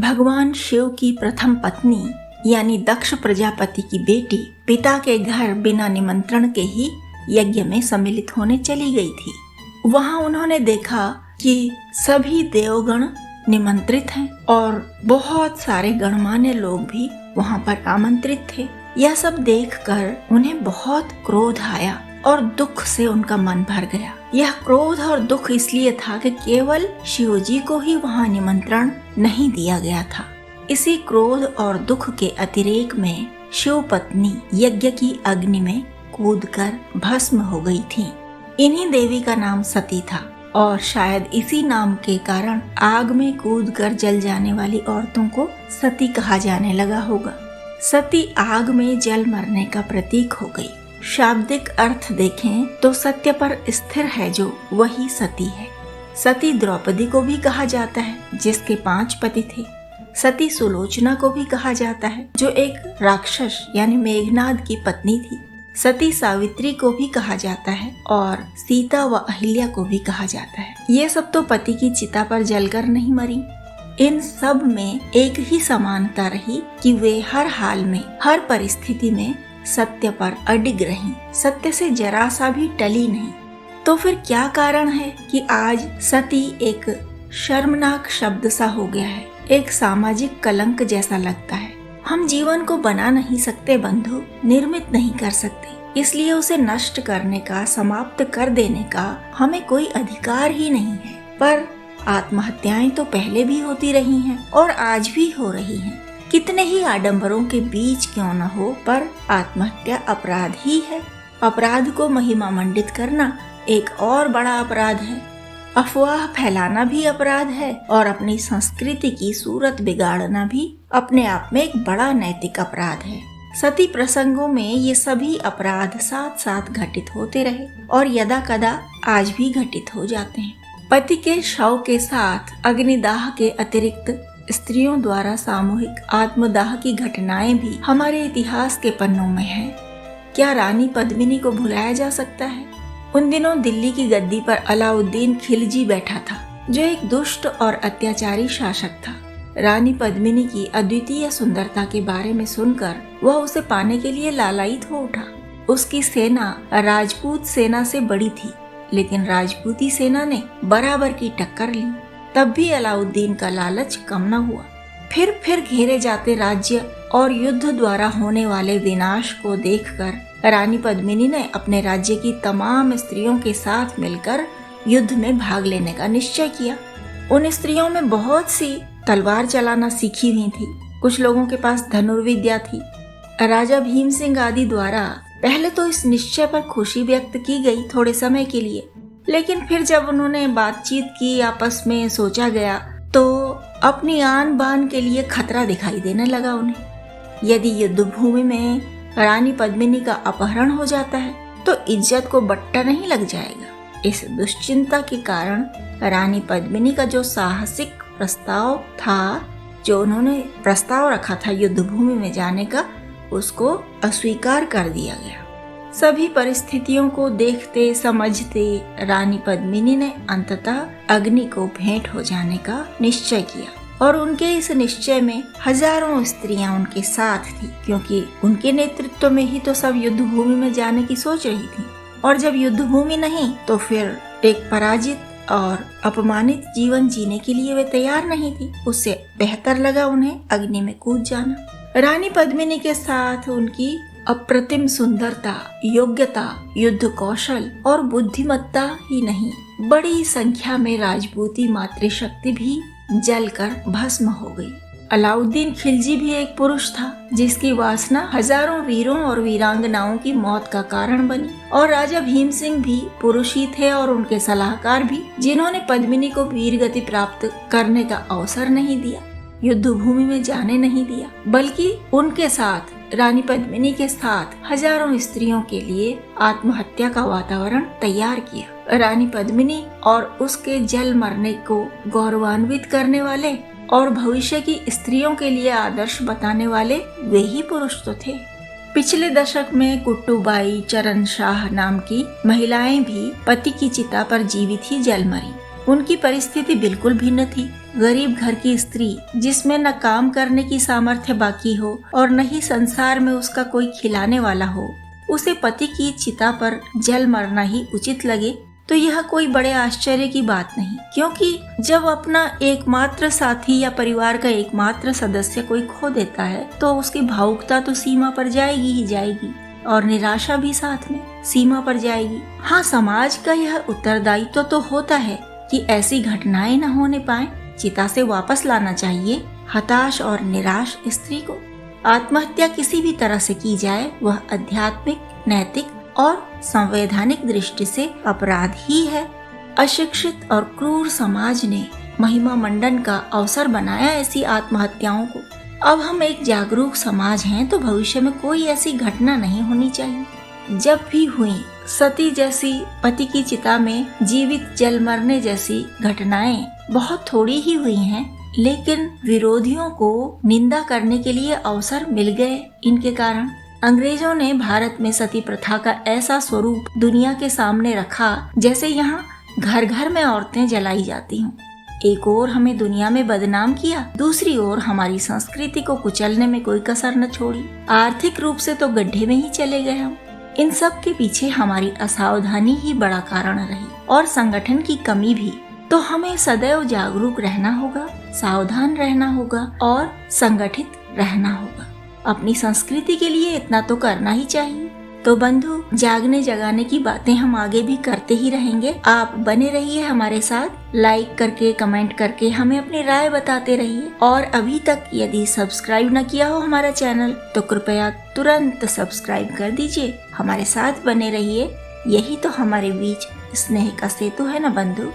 भगवान शिव की प्रथम पत्नी यानी दक्ष प्रजापति की बेटी पिता के घर बिना निमंत्रण के ही यज्ञ में सम्मिलित होने चली गई थी। वहां उन्होंने देखा कि सभी देवगण निमंत्रित हैं और बहुत सारे गणमान्य लोग भी वहां पर आमंत्रित थे। यह सब देखकर उन्हें बहुत क्रोध आया और दुख से उनका मन भर गया। यह क्रोध और दुख इसलिए था कि केवल शिवजी को ही वहां निमंत्रण नहीं दिया गया था। इसी क्रोध और दुख के अतिरेक में शिव पत्नी यज्ञ की अग्नि में कूदकर भस्म हो गई थी। इन्हीं देवी का नाम सती था और शायद इसी नाम के कारण आग में कूदकर जल जाने वाली औरतों को सती कहा जाने लगा होगा। सती आग में जल मरने का प्रतीक हो गई। शाब्दिक अर्थ देखें तो सत्य पर स्थिर है जो, वही सती है। सती द्रौपदी को भी कहा जाता है जिसके 5 पति थे। सती सुलोचना को भी कहा जाता है जो एक राक्षस यानी मेघनाद की पत्नी थी। सती सावित्री को भी कहा जाता है और सीता व अहिल्या को भी कहा जाता है। ये सब तो पति की चिता पर जलकर नहीं मरी। इन सब में एक ही समानता रही कि वे हर हाल में, हर परिस्थिति में सत्य पर अडिग रहीं, सत्य से जरा सा भी टली नहीं। तो फिर क्या कारण है कि आज सती एक शर्मनाक शब्द सा हो गया है, एक सामाजिक कलंक जैसा लगता है। हम जीवन को बना नहीं सकते बंधु, निर्मित नहीं कर सकते, इसलिए उसे नष्ट करने का, समाप्त कर देने का हमें कोई अधिकार ही नहीं है। पर आत्महत्याएं तो पहले भी होती रही हैं और आज भी हो रही हैं। कितने ही आडंबरों के बीच क्यों न हो, पर आत्महत्या अपराध ही है। अपराध को महिमा मंडित करना एक और बड़ा अपराध है। अफवाह फैलाना भी अपराध है और अपनी संस्कृति की सूरत बिगाड़ना भी अपने आप में एक बड़ा नैतिक अपराध है। सती प्रसंगों में ये सभी अपराध साथ साथ घटित होते रहे और यदा कदा आज भी घटित हो जाते हैं। पति के शव के साथ अग्निदाह के अतिरिक्त स्त्रियों द्वारा सामूहिक आत्मदाह की घटनाएं भी हमारे इतिहास के पन्नों में हैं। क्या रानी पद्मिनी को भुलाया जा सकता है? उन दिनों दिल्ली की गद्दी पर अलाउद्दीन खिलजी बैठा था जो एक दुष्ट और अत्याचारी शासक था। रानी पद्मिनी की अद्वितीय सुंदरता के बारे में सुनकर वह उसे पाने के लिए लालायित हो उठा। उसकी सेना राजपूत सेना से बड़ी थी, लेकिन राजपूती सेना ने बराबर की टक्कर ली। तब भी अलाउद्दीन का लालच कम न हुआ। फिर घेरे जाते राज्य और युद्ध द्वारा होने वाले विनाश को देखकर रानी पद्मिनी ने अपने राज्य की तमाम स्त्रियों के साथ मिलकर युद्ध में भाग लेने का निश्चय किया। उन स्त्रियों में बहुत सी तलवार चलाना सीखी हुई थी, कुछ लोगों के पास धनुर्विद्या थी। राजा भीम सिंह आदि द्वारा पहले तो इस निश्चय पर खुशी व्यक्त की गई थोड़े समय के लिए, लेकिन फिर जब उन्होंने बातचीत की, आपस में सोचा गया, तो अपनी आन बान के लिए खतरा दिखाई देने लगा उन्हें। यदि युद्ध भूमि में रानी पद्मिनी का अपहरण हो जाता है तो इज्जत को बट्टा नहीं लग जाएगा। इस दुश्चिंता के कारण रानी पद्मिनी का जो साहसिक प्रस्ताव था, जो उन्होंने प्रस्ताव रखा था युद्ध भूमि में जाने का, उसको अस्वीकार कर दिया गया। सभी परिस्थितियों को देखते समझते रानी पद्मिनी ने अंततः अग्नि को भेंट हो जाने का निश्चय किया और उनके इस निश्चय में हजारों स्त्रियां उनके साथ थी, क्योंकि उनके नेतृत्व में ही तो सब युद्ध भूमि में जाने की सोच रही थी। और जब युद्ध भूमि नहीं तो फिर एक पराजित और अपमानित जीवन जीने के लिए वे तैयार नहीं थी। उससे बेहतर लगा उन्हें अग्नि में कूद जाना। रानी पद्मिनी के साथ उनकी अप्रतिम सुंदरता, योग्यता, युद्ध कौशल और बुद्धिमत्ता ही नहीं, बड़ी संख्या में राजपूती मातृशक्ति भी जलकर भस्म हो गई। अलाउद्दीन खिलजी भी एक पुरुष था जिसकी वासना हजारों वीरों और वीरांगनाओं की मौत का कारण बनी। और राजा भीम सिंह भी पुरुष ही थे और उनके सलाहकार भी, जिन्होंने पद्मिनी को वीर गति प्राप्त करने का अवसर नहीं दिया, युद्ध भूमि में जाने नहीं दिया, बल्कि उनके साथ, रानी पद्मिनी के साथ हजारों स्त्रियों के लिए आत्महत्या का वातावरण तैयार किया। रानी पद्मिनी और उसके जल मरने को गौरवान्वित करने वाले और भविष्य की स्त्रियों के लिए आदर्श बताने वाले वे ही पुरुष तो थे। पिछले दशक में कुट्टूबाई, चरण शाह नाम की महिलाएं भी पति की चिता पर जीवित ही जल मरी। उनकी परिस्थिति बिल्कुल भिन्न थी। गरीब घर की स्त्री जिसमें न काम करने की सामर्थ्य बाकी हो और न ही संसार में उसका कोई खिलाने वाला हो, उसे पति की चिता पर जल मरना ही उचित लगे तो यह कोई बड़े आश्चर्य की बात नहीं, क्योंकि जब अपना एकमात्र साथी या परिवार का एकमात्र सदस्य कोई खो देता है तो उसकी भावुकता तो सीमा पर जाएगी ही जाएगी और निराशा भी साथ में सीमा पर जाएगी। हाँ, समाज का यह उत्तरदायित्व तो होता है कि ऐसी घटनाएं न होने पाए, चिता से वापस लाना चाहिए हताश और निराश स्त्री को। आत्महत्या किसी भी तरह से की जाए वह आध्यात्मिक, नैतिक और संवैधानिक दृष्टि से अपराध ही है। अशिक्षित और क्रूर समाज ने महिमा मंडन का अवसर बनाया ऐसी आत्महत्याओं को। अब हम एक जागरूक समाज हैं तो भविष्य में कोई ऐसी घटना नहीं होनी चाहिए। जब भी हुई सती जैसी पति की चिता में जीवित जल मरने जैसी घटनाएं बहुत थोड़ी ही हुई हैं, लेकिन विरोधियों को निंदा करने के लिए अवसर मिल गए इनके कारण। अंग्रेजों ने भारत में सती प्रथा का ऐसा स्वरूप दुनिया के सामने रखा जैसे यहाँ घर घर में औरतें जलाई जाती हों। एक ओर हमें दुनिया में बदनाम किया, दूसरी ओर हमारी संस्कृति को कुचलने में कोई कसर न छोड़ी। आर्थिक रूप से तो गड्ढे में ही चले गए हम। इन सब के पीछे हमारी असावधानी ही बड़ा कारण रही और संगठन की कमी भी। तो हमें सदैव जागरूक रहना होगा, सावधान रहना होगा और संगठित रहना होगा। अपनी संस्कृति के लिए इतना तो करना ही चाहिए। तो बंधु, जागने जगाने की बातें हम आगे भी करते ही रहेंगे। आप बने रहिए हमारे साथ, लाइक करके, कमेंट करके हमें अपनी राय बताते रहिए। और अभी तक यदि सब्सक्राइब न किया हो हमारा चैनल तो कृपया तुरंत सब्सक्राइब कर दीजिए। हमारे साथ बने रहिए। यही तो हमारे बीच स्नेह का सेतु है ना बंधु।